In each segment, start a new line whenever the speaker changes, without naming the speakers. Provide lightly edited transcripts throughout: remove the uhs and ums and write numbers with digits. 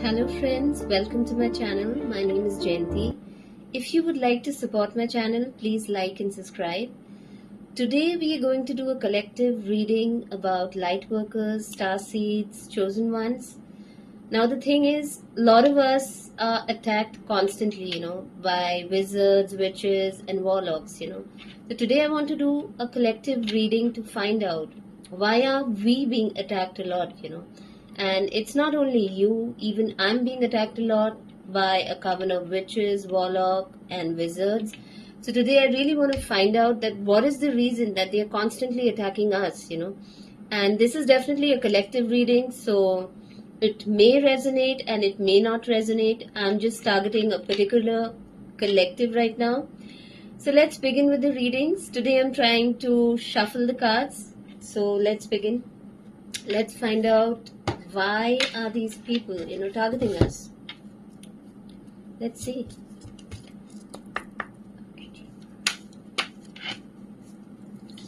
Hello friends, welcome to my channel. My name is Jayanti. If you would like to support my channel, please like and subscribe. Today we are going to do a collective reading about light workers, star seeds, chosen ones. Now the thing is, a lot of us are attacked constantly, by wizards, witches and warlocks, So today I want to do a collective reading to find out why are we being attacked a lot. And it's not only you, even I'm being attacked a lot by a coven of witches, warlock and wizards. So today I really want to find out that what is the reason that they are constantly attacking us. And this is definitely a collective reading, so it may resonate and it may not resonate. I'm just targeting a particular collective right now. So let's begin with the readings. Today I'm trying to shuffle the cards. So let's begin. Let's find out why are these people, targeting us. Let's see.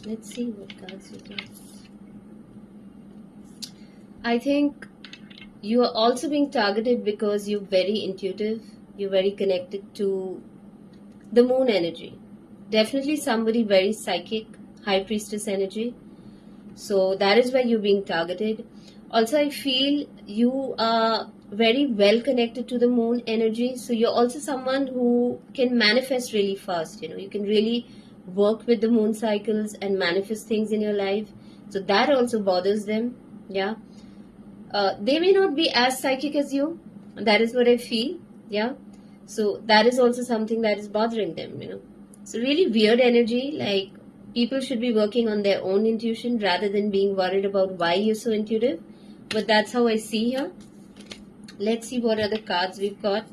Let's see what cards you get. I think you are also being targeted because you're very intuitive. You're very connected to the moon energy. Definitely somebody very psychic, high priestess energy. So that is why you're being targeted. Also, I feel you are very well connected to the moon energy. So you're also someone who can manifest really fast. You can really work with the moon cycles and manifest things in your life. So that also bothers them. Yeah. They may not be as psychic as you. That is what I feel. Yeah. So that is also something that is bothering them. So really weird energy, like people should be working on their own intuition rather than being worried about why you're so intuitive. But that's how I see here. Let's see what other cards we've got.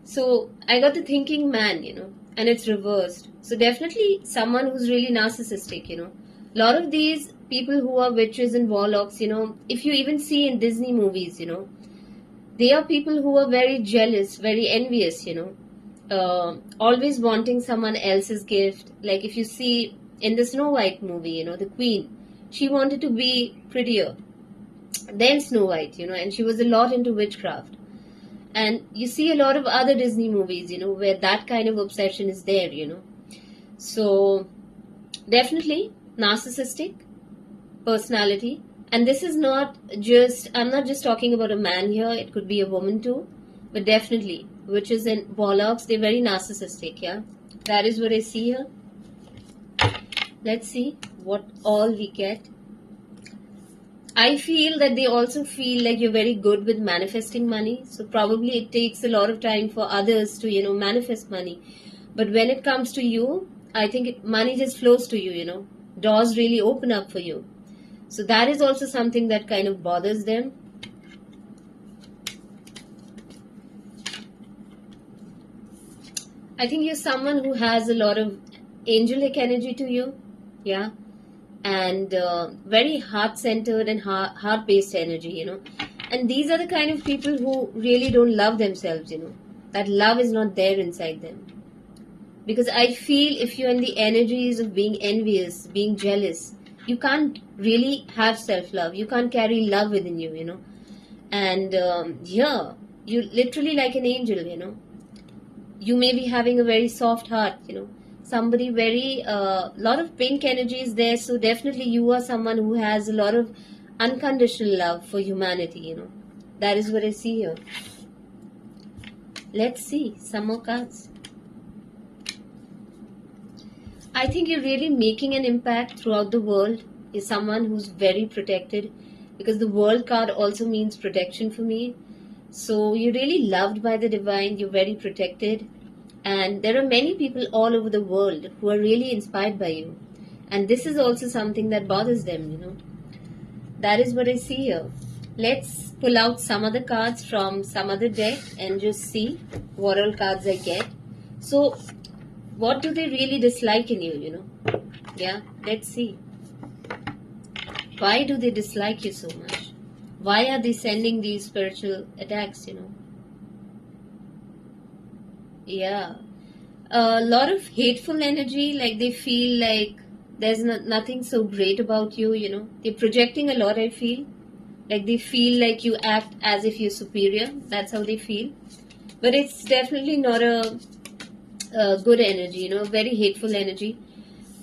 So I got the thinking man, and it's reversed. So definitely someone who's really narcissistic, A lot of these people who are witches and warlocks, if you even see in Disney movies, they are people who are very jealous, very envious, always wanting someone else's gift. Like if you see in the Snow White movie, the queen, she wanted to be prettier than Snow White, and she was a lot into witchcraft. And you see a lot of other Disney movies, where that kind of obsession is there, So definitely narcissistic personality. And this is not just, I'm not just talking about a man here, it could be a woman too. But definitely, witches and warlocks, they're very narcissistic, yeah. That is what I see here. Let's see what all we get. I feel that they also feel like you're very good with manifesting money. So probably it takes a lot of time for others to, manifest money. But when it comes to you, I think money just flows to you, Doors really open up for you. So that is also something that kind of bothers them. I think you're someone who has a lot of angelic energy to you. Yeah. And very heart-centered and heart-based energy, And these are the kind of people who really don't love themselves, That love is not there inside them. Because I feel if you're in the energies of being envious, being jealous, you can't really have self-love. You can't carry love within you, And yeah, you literally like an angel, You may be having a very soft heart, Somebody very, lot of pink energy is there. So definitely you are someone who has a lot of unconditional love for humanity, That is what I see here. Let's see some more cards. I think you're really making an impact throughout the world. You're someone who's very protected, because the world card also means protection for me. So you're really loved by the divine. You're very protected. And there are many people all over the world who are really inspired by you. And this is also something that bothers them, That is what I see here. Let's pull out some other cards from some other deck and just see what all cards I get. So, what do they really dislike in you, Yeah, let's see. Why do they dislike you so much? Why are they sending these spiritual attacks, Yeah. A lot of hateful energy, like they feel like there's nothing so great about you, They're projecting a lot, I feel. Like they feel like you act as if you're superior. That's how they feel. But it's definitely not a good energy, very hateful energy.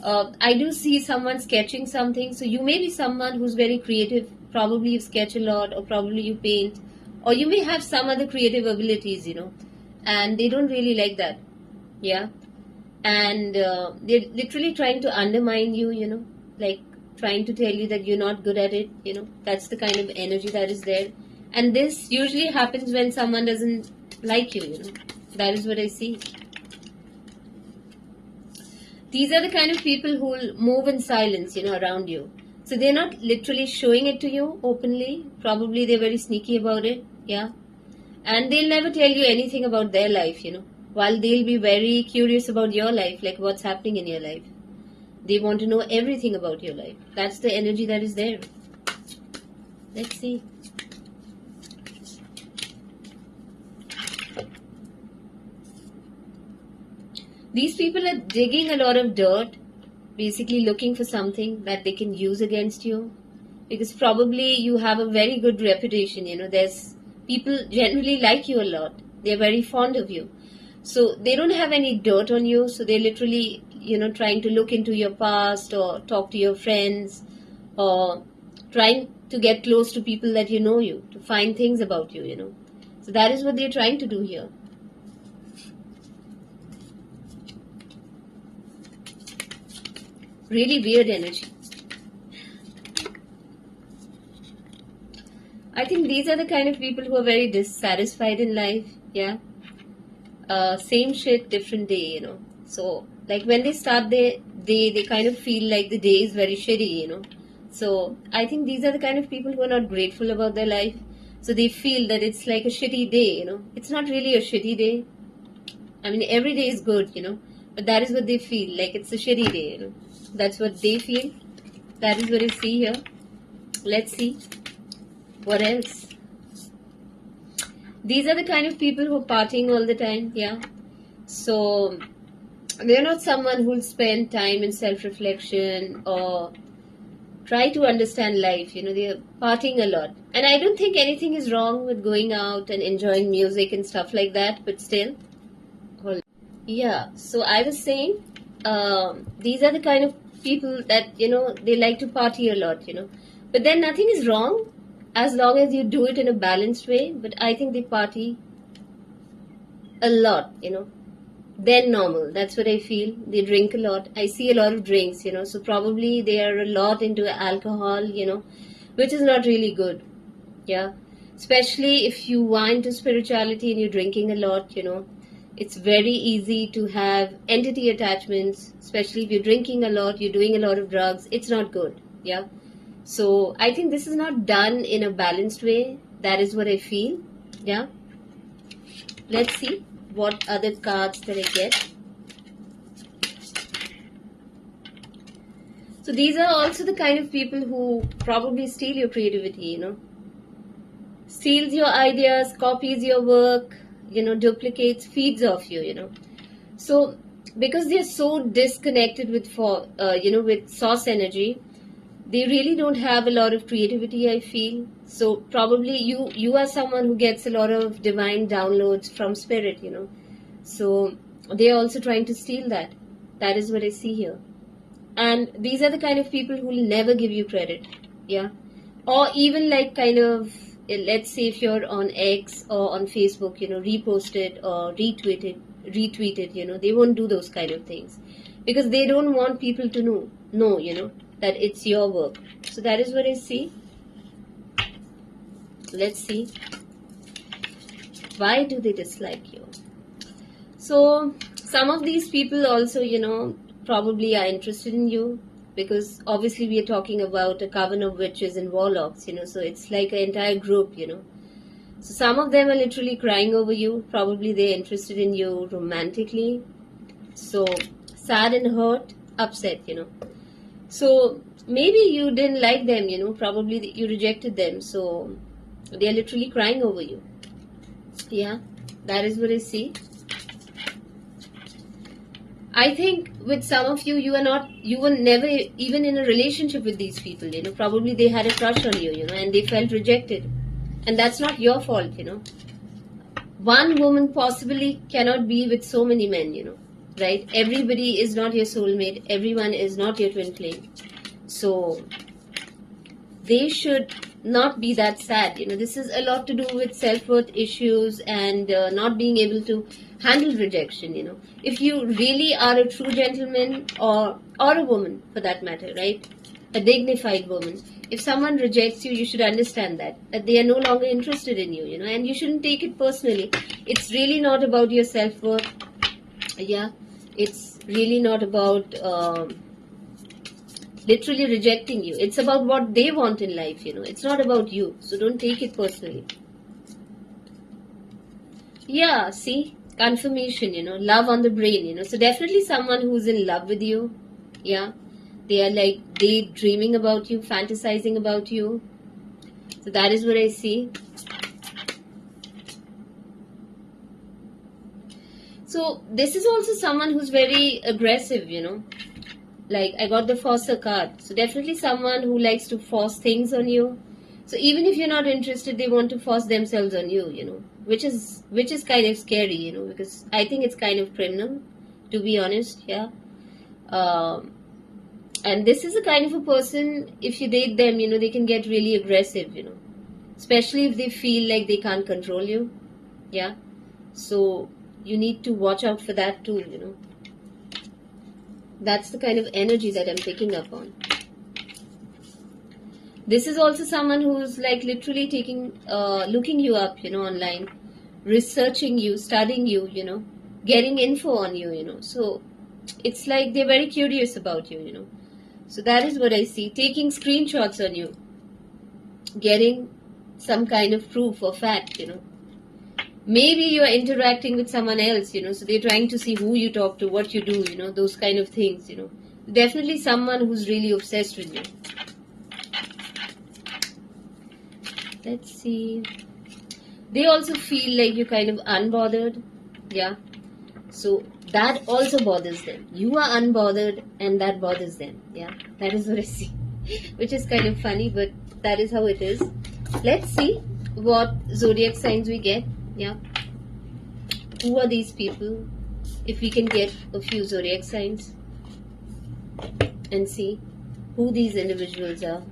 I do see someone sketching something. So you may be someone who's very creative. Probably you sketch a lot, or probably you paint, or you may have some other creative abilities, and they don't really like that. Yeah. And they're literally trying to undermine you, like trying to tell you that you're not good at it. That's the kind of energy that is there. And this usually happens when someone doesn't like you. That is what I see. These are the kind of people who will move in silence, around you. So they're not literally showing it to you openly. Probably they're very sneaky about it. Yeah. And they'll never tell you anything about their life, while they'll be very curious about your life, like what's happening in your life. They want to know everything about your life. That's the energy that is there. Let's see. These people are digging a lot of dirt, basically looking for something that they can use against you. Because probably you have a very good reputation, there's people generally like you a lot. They're very fond of you. So they don't have any dirt on you. So they're literally, trying to look into your past or talk to your friends or trying to get close to people that you, to find things about you. So that is what they're trying to do here. Really weird energy. I think these are the kind of people who are very dissatisfied in life. Yeah. Same shit, different day, So, like when they start their day, they kind of feel like the day is very shitty. So, I think these are the kind of people who are not grateful about their life. So, they feel that it's like a shitty day, It's not really a shitty day. I mean, every day is good, But that is what they feel, like it's a shitty day, That's what they feel. That is what I see here. Let's see. What else? These are the kind of people who are partying all the time, yeah. So, they're not someone who will spend time in self-reflection or try to understand life, they're partying a lot. And I don't think anything is wrong with going out and enjoying music and stuff like that, but still. Yeah, so I was saying, these are the kind of people that, they like to party a lot, But then nothing is wrong as long as you do it in a balanced way. But I think they party a lot, than normal. That's what I feel. They drink a lot. I see a lot of drinks, So probably they are a lot into alcohol, which is not really good. Yeah. Especially if you are into spirituality and you're drinking a lot, It's very easy to have entity attachments, especially if you're drinking a lot, you're doing a lot of drugs. It's not good. Yeah. So I think this is not done in a balanced way. That is what I feel. Yeah. Let's see what other cards that I get. So these are also the kind of people who probably steal your creativity, Steals your ideas, copies your work, duplicates, feeds off you, So because they're so disconnected with source energy, they really don't have a lot of creativity, I feel. So probably you are someone who gets a lot of divine downloads from spirit, So they are also trying to steal that. That is what I see here. And these are the kind of people who will never give you credit. Yeah. Or even like kind of, let's say if you're on X or on Facebook, repost it or retweet it, they won't do those kind of things. Because they don't want people to know, that it's your work. So that is what I see. Let's see. Why do they dislike you? So some of these people also, probably are interested in you, because obviously we are talking about a coven of witches and warlocks, so it's like an entire group, So some of them are literally crying over you. Probably they're interested in you romantically. So sad and hurt, upset, So maybe you didn't like them, probably you rejected them. So they are literally crying over you. Yeah, that is what I see. I think with some of you, you were never even in a relationship with these people, probably they had a crush on you, and they felt rejected. And that's not your fault. One woman possibly cannot be with so many men, right? Everybody is not your soulmate, everyone is not your twin flame. So they should not be that sad. This is a lot to do with self-worth issues and not being able to handle rejection. If you really are a true gentleman, or a woman for that matter, right? A dignified woman. If someone rejects you, you should understand that they are no longer interested in you, and you shouldn't take it personally. It's really not about your self-worth. Yeah, it's really not about literally rejecting you. It's about what they want in life. It's not about you. So don't take it personally. Yeah, see, confirmation, love on the brain. So definitely someone who's in love with you. Yeah, they are like daydreaming about you, fantasizing about you. So that is what I see. So this is also someone who's very aggressive. Like I got the forcer card. So definitely someone who likes to force things on you. So even if you're not interested, they want to force themselves on you, which is kind of scary, because I think it's kind of criminal, to be honest. Yeah. And this is a kind of a person, if you date them, they can get really aggressive, especially if they feel like they can't control you. Yeah. So you need to watch out for that too. That's the kind of energy that I'm picking up on. This is also someone who's like literally looking you up, online, researching you, studying you, getting info on you. So it's like they're very curious about you. So that is what I see. Taking screenshots on you, getting some kind of proof or fact, Maybe you are interacting with someone else, so they're trying to see who you talk to, what you do, those kind of things, Definitely someone who's really obsessed with you. Let's see. They also feel like you're kind of unbothered. Yeah. So that also bothers them. You are unbothered and that bothers them. Yeah. That is what I see. Which is kind of funny, but that is how it is. Let's see what zodiac signs we get. Yeah. Who are these people? If we can get a few zodiac signs and see who these individuals are.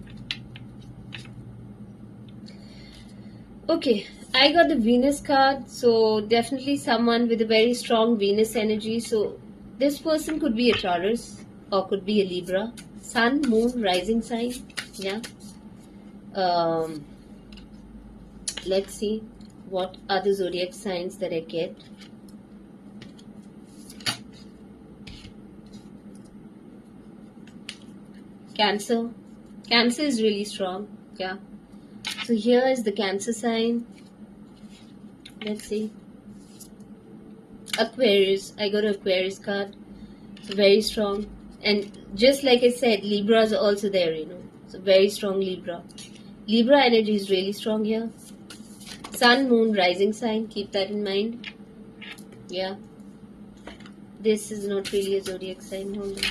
Okay, I got the Venus card, so definitely someone with a very strong Venus energy. So this person could be a Taurus or could be a Libra. Sun, Moon, Rising sign. Yeah. Let's see what are the zodiac signs that I get. Cancer. Cancer is really strong. Yeah. So here is the Cancer sign. Let's see. Aquarius. I got an Aquarius card. So very strong. And just like I said, Libras are also there, So very strong Libra. Libra energy is really strong here. Sun, Moon, Rising sign. Keep that in mind. Yeah. This is not really a zodiac sign. Hold on.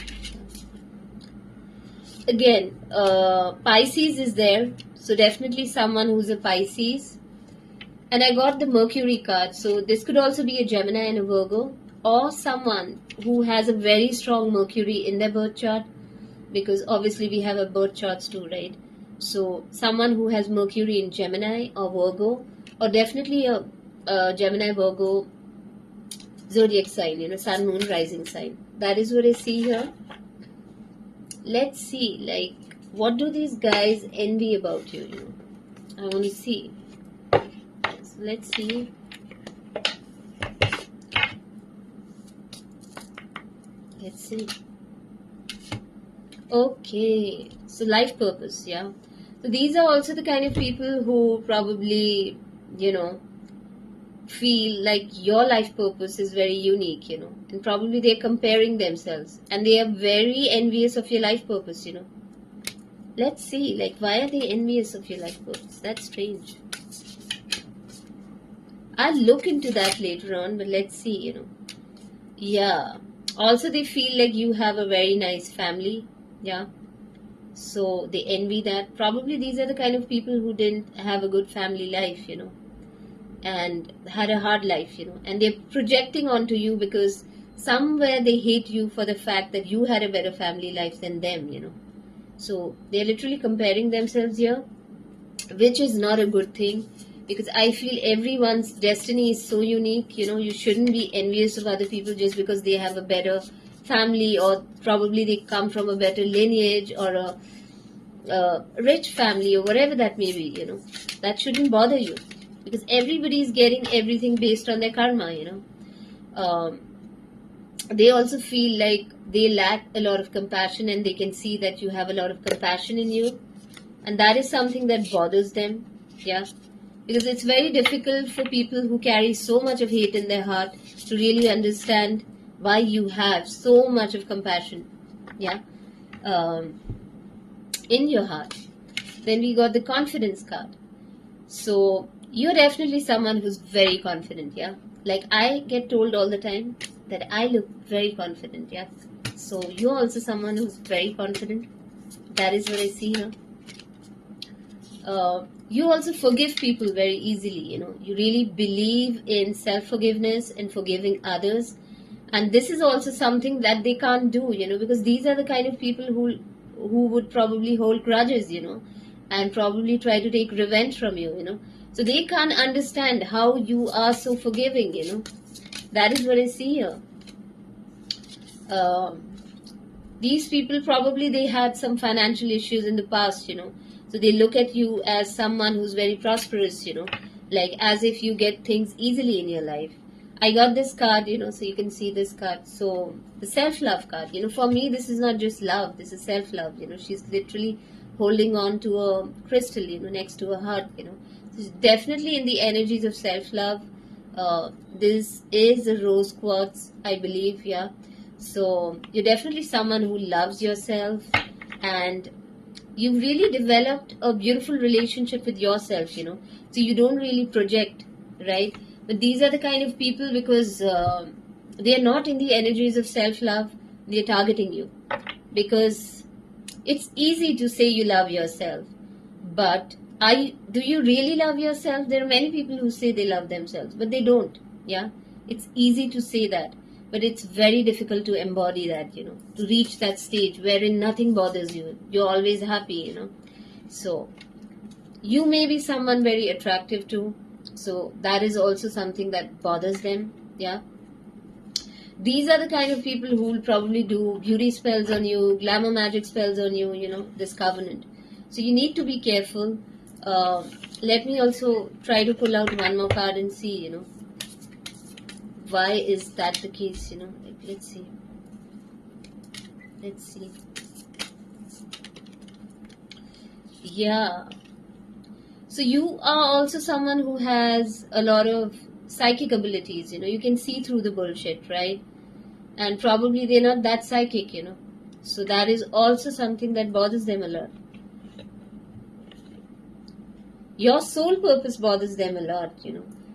Again, Pisces is there. So definitely someone who's a Pisces. And I got the Mercury card. So this could also be a Gemini and a Virgo. Or someone who has a very strong Mercury in their birth chart. Because obviously we have our birth charts too, right? So someone who has Mercury in Gemini or Virgo. Or definitely a Gemini, Virgo zodiac sign. Sun, Moon, Rising sign. That is what I see here. Let's see, like, what do these guys envy about you? I want to see. So let's see. Let's see. Okay, so life purpose, yeah. So these are also the kind of people who probably, feel like your life purpose is very unique, and probably they're comparing themselves and they are very envious of your life purpose, Let's see, like, why are they envious of your life purpose? That's strange. I'll look into that later on, but let's see, Yeah, Also, they feel like you have a very nice family. Yeah. So they envy that. Probably these are the kind of people who didn't have a good family life, and had a hard life, and they're projecting onto you because somewhere they hate you for the fact that you had a better family life than them. So they're literally comparing themselves here, which is not a good thing, because I feel everyone's destiny is so unique. You shouldn't be envious of other people just because they have a better family, or probably they come from a better lineage, or a rich family, or whatever that may be. That shouldn't bother you, because everybody is getting everything based on their karma. um, they also feel like they lack a lot of compassion, and they can see that you have a lot of compassion in you, and that is something that bothers them. Yeah, because it's very difficult for people who carry so much of hate in their heart to really understand why you have so much of compassion. Yeah, um, in your heart. Then we got the confidence card. So you're definitely someone who's very confident. Yeah, like I get told all the time that I look very confident. Yeah, so you're also someone who's very confident. That is what I see here. You also forgive people very easily. You really believe in self forgiveness and forgiving others, and this is also something that they can't do. Because these are the kind of people who would probably hold grudges. And probably try to take revenge from you. So they can't understand how you are so forgiving. That is what I see here. Um these people probably they had some financial issues in the past. So they look at you as someone who's very prosperous. Like as if you get things easily in your life. I got this card, so you can see this card. So the self-love card, for me this is not just love, this is self-love. She's literally holding on to a crystal, next to her heart. So it's definitely in the energies of self-love. This is a rose quartz, I believe. Yeah, so you're definitely someone who loves yourself, and you've really developed a beautiful relationship with yourself. So you don't really project, right? But these are the kind of people, because they are not in the energies of self-love, they're targeting you, because it's easy to say you love yourself, but do you really love yourself? There are many people who say they love themselves, but they don't. Yeah, it's easy to say that, but it's very difficult to embody that. To reach that stage wherein nothing bothers you, you're always happy. So you may be someone very attractive too, so that is also something that bothers them. Yeah, these are the kind of people who will probably do beauty spells on you, glamour magic spells on you. This covenant. So you need to be careful. Let me also try to pull out one more card and see. Why is that the case? Like, let's see. Yeah. So you are also someone who has a lot of psychic abilities. You can see through the bullshit, right? And probably they're not that psychic. So that is also something that bothers them a lot. Your soul purpose bothers them a lot.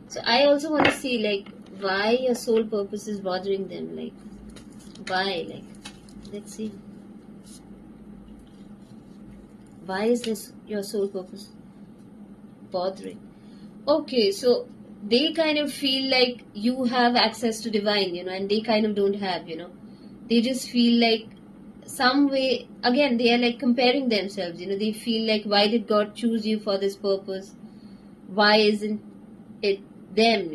So I also want to see, like, why your soul purpose is bothering them. Like, why? Like, let's see. Why is this your soul purpose bothering? Okay, so they kind of feel like you have access to divine, and they kind of don't have. They just feel like some way, again, they are like comparing themselves. They feel like, why did God choose you for this purpose? Why isn't it them?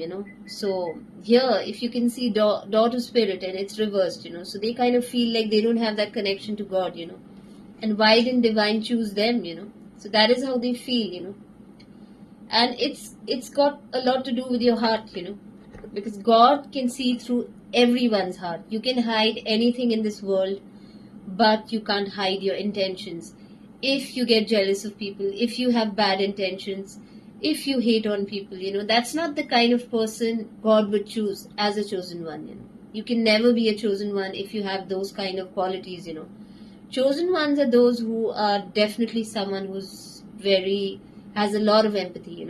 So here, if you can see daughter spirit, and it's reversed. So they kind of feel like they don't have that connection to God. And why didn't divine choose them? So that is how they feel. And it's got a lot to do with your heart. Because God can see through everyone's heart. You can hide anything in this world, but you can't hide your intentions. If you get jealous of people, if you have bad intentions, if you hate on people, that's not the kind of person God would choose as a chosen one. You can never be a chosen one if you have those kind of qualities. Chosen ones are those who are definitely someone who's has a lot of empathy.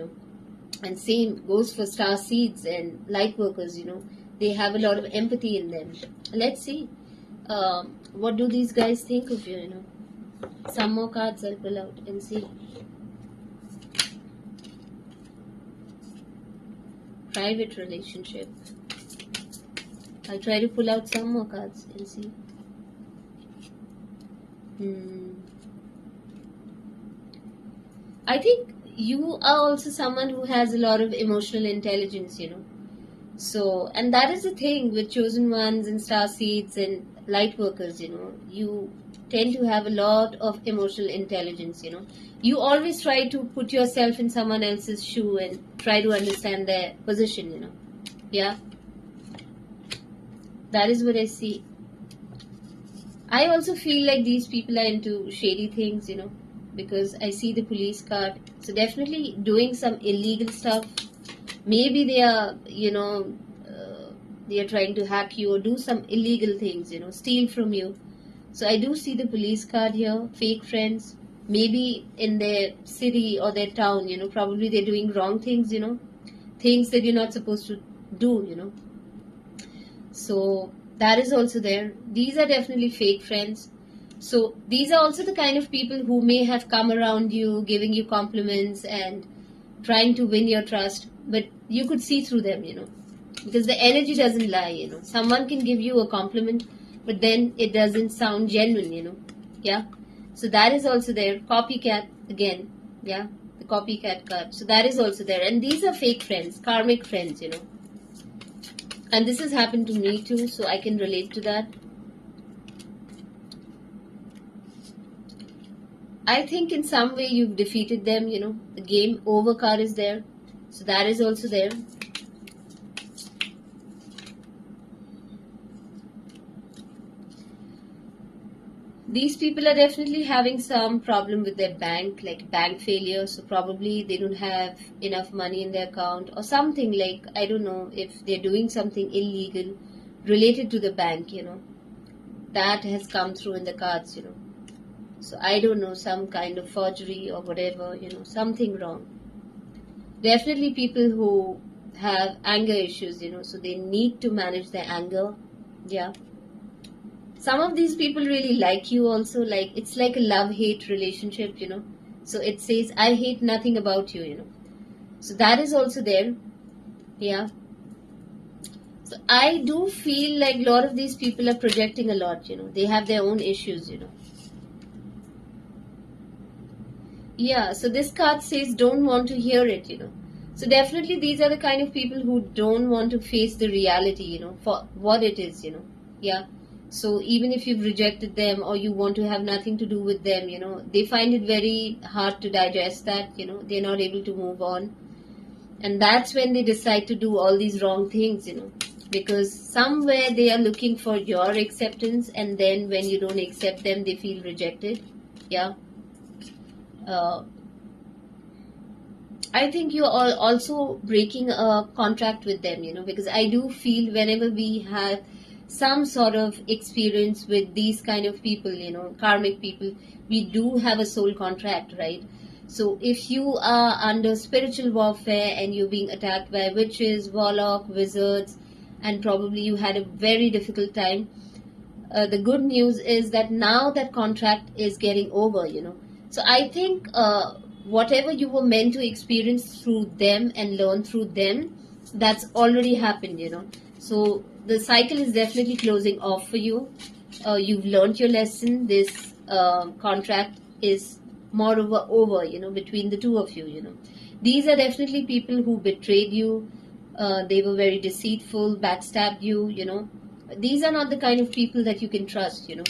And same goes for star seeds and light workers. They have a lot of empathy in them. Let's see. What do these guys think of you, you know? Some more cards I'll pull out and see. Private relationship. I'll try to pull out some more cards and see. I think you are also someone who has a lot of emotional intelligence, you know. So, and that is the thing with chosen ones and star seeds and light workers, you know. You tend to have a lot of emotional intelligence, you know. You always try to put yourself in someone else's shoe and try to understand their position, you know. Yeah. That is what I see. I also feel like these people are into shady things, you know, because I see the police card. So definitely doing some illegal stuff. Maybe they are, you know, they are trying to hack you or do some illegal things, you know, steal from you. So I do see the police card here, fake friends. Maybe in their city or their town, you know, probably they're doing wrong things, you know, things that you're not supposed to do, you know. So that is also there. These are definitely fake friends. So these are also the kind of people who may have come around you, giving you compliments and trying to win your trust, but you could see through them, you know, because the energy doesn't lie, you know. Someone can give you a compliment, but then it doesn't sound genuine, you know. Yeah. So that is also there. Copycat again. Yeah. The copycat card. So that is also there. And these are fake friends, karmic friends, you know. And this has happened to me too, so I can relate to that. I think in some way you've defeated them, you know. The game over card is there. So that is also there. These people are definitely having some problem with their bank, like bank failure. So probably they don't have enough money in their account or something, like, I don't know if they're doing something illegal related to the bank, you know. That has come through in the cards, you know. So I don't know, some kind of forgery or whatever, you know, something wrong. Definitely people who have anger issues, you know, so they need to manage their anger. Yeah. Some of these people really like you also, like it's like a love-hate relationship, you know. So it says, I hate nothing about you, you know. So that is also there. Yeah. So I do feel like a lot of these people are projecting a lot, you know. They have their own issues, you know. Yeah, so this card says don't want to hear it, you know. So definitely these are the kind of people who don't want to face the reality, you know, for what it is, you know. Yeah. So even if you've rejected them or you want to have nothing to do with them, you know, they find it very hard to digest that, you know, they're not able to move on. And that's when they decide to do all these wrong things, you know, because somewhere they are looking for your acceptance, and then when you don't accept them, they feel rejected. Yeah. Uh, I think you're also breaking a contract with them, you know, because I do feel whenever we have some sort of experience with these kind of people, you know, karmic people, we do have a soul contract, right? So if you are under spiritual warfare and you're being attacked by witches, warlock, wizards, and probably you had a very difficult time, the good news is that now that contract is getting over, you know. So I think whatever you were meant to experience through them and learn through them, that's already happened, you know. So the cycle is definitely closing off for you. You've learned your lesson. This contract is moreover over, you know, between the two of you, you know. These are definitely people who betrayed you. They were very deceitful, backstabbed you, you know. These are not the kind of people that you can trust, you know.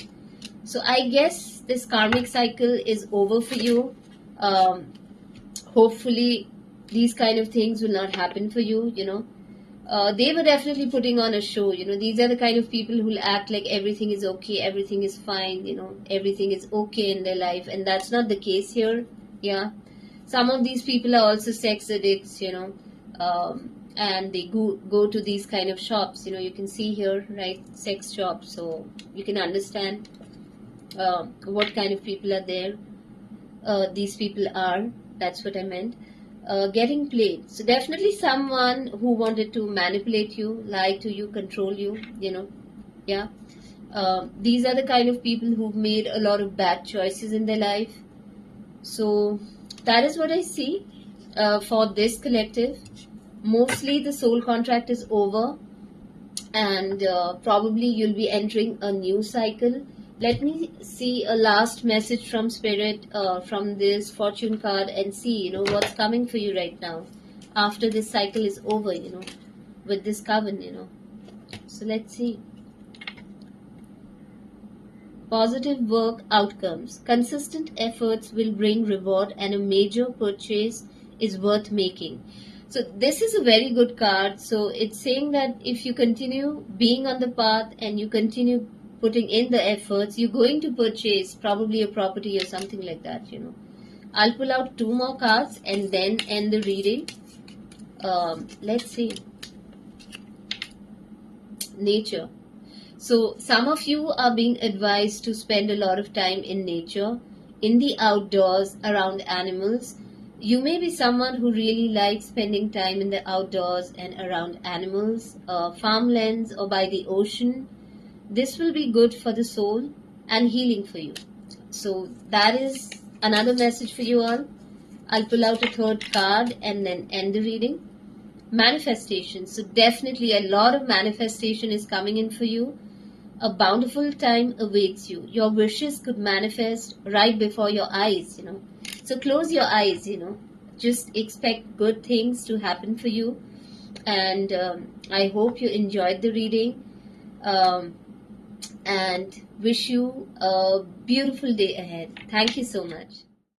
So I guess this karmic cycle is over for you. Um, Hopefully these kind of things will not happen for you, you know. They were definitely putting on a show, you know. These are the kind of people who will act like everything is okay, everything is fine, you know, everything is okay in their life, and that's not the case here. Yeah. Some of these people are also sex addicts, you know. And they go to these kind of shops, you know. You can see here, right, sex shops, so you can understand what kind of people are there. These people are, that's what I meant. getting played. So definitely someone who wanted to manipulate you, lie to you, control you, yeah. These are the kind of people who've made a lot of bad choices in their life. So that is what I see for this collective. Mostly the soul contract is over, and probably you'll be entering a new cycle. Let me see a last message from spirit, from this fortune card, and see what's coming for you right now after this cycle is over, with this coven. So let's see. Positive work outcomes. Consistent efforts will bring reward, and a major purchase is worth making. So this is a very good card. So it's saying that if you continue being on the path and you continue putting in the efforts, you're going to purchase probably a property or something like that. I'll pull out two more cards and then end the reading. Let's see. Nature. So some of you are being advised to spend a lot of time in nature, in the outdoors, around animals. You may be someone who really likes spending time in the outdoors and around animals, farmlands, or by the ocean. This will be good for the soul and healing for you. So that is another message for you all. I'll pull out a third card and then end the reading. Manifestation. So definitely a lot of manifestation is coming in for you. A bountiful time awaits you. Your wishes could manifest right before your eyes. So close your eyes. Just expect good things to happen for you. And I hope you enjoyed the reading. And wish you a beautiful day ahead. Thank you so much.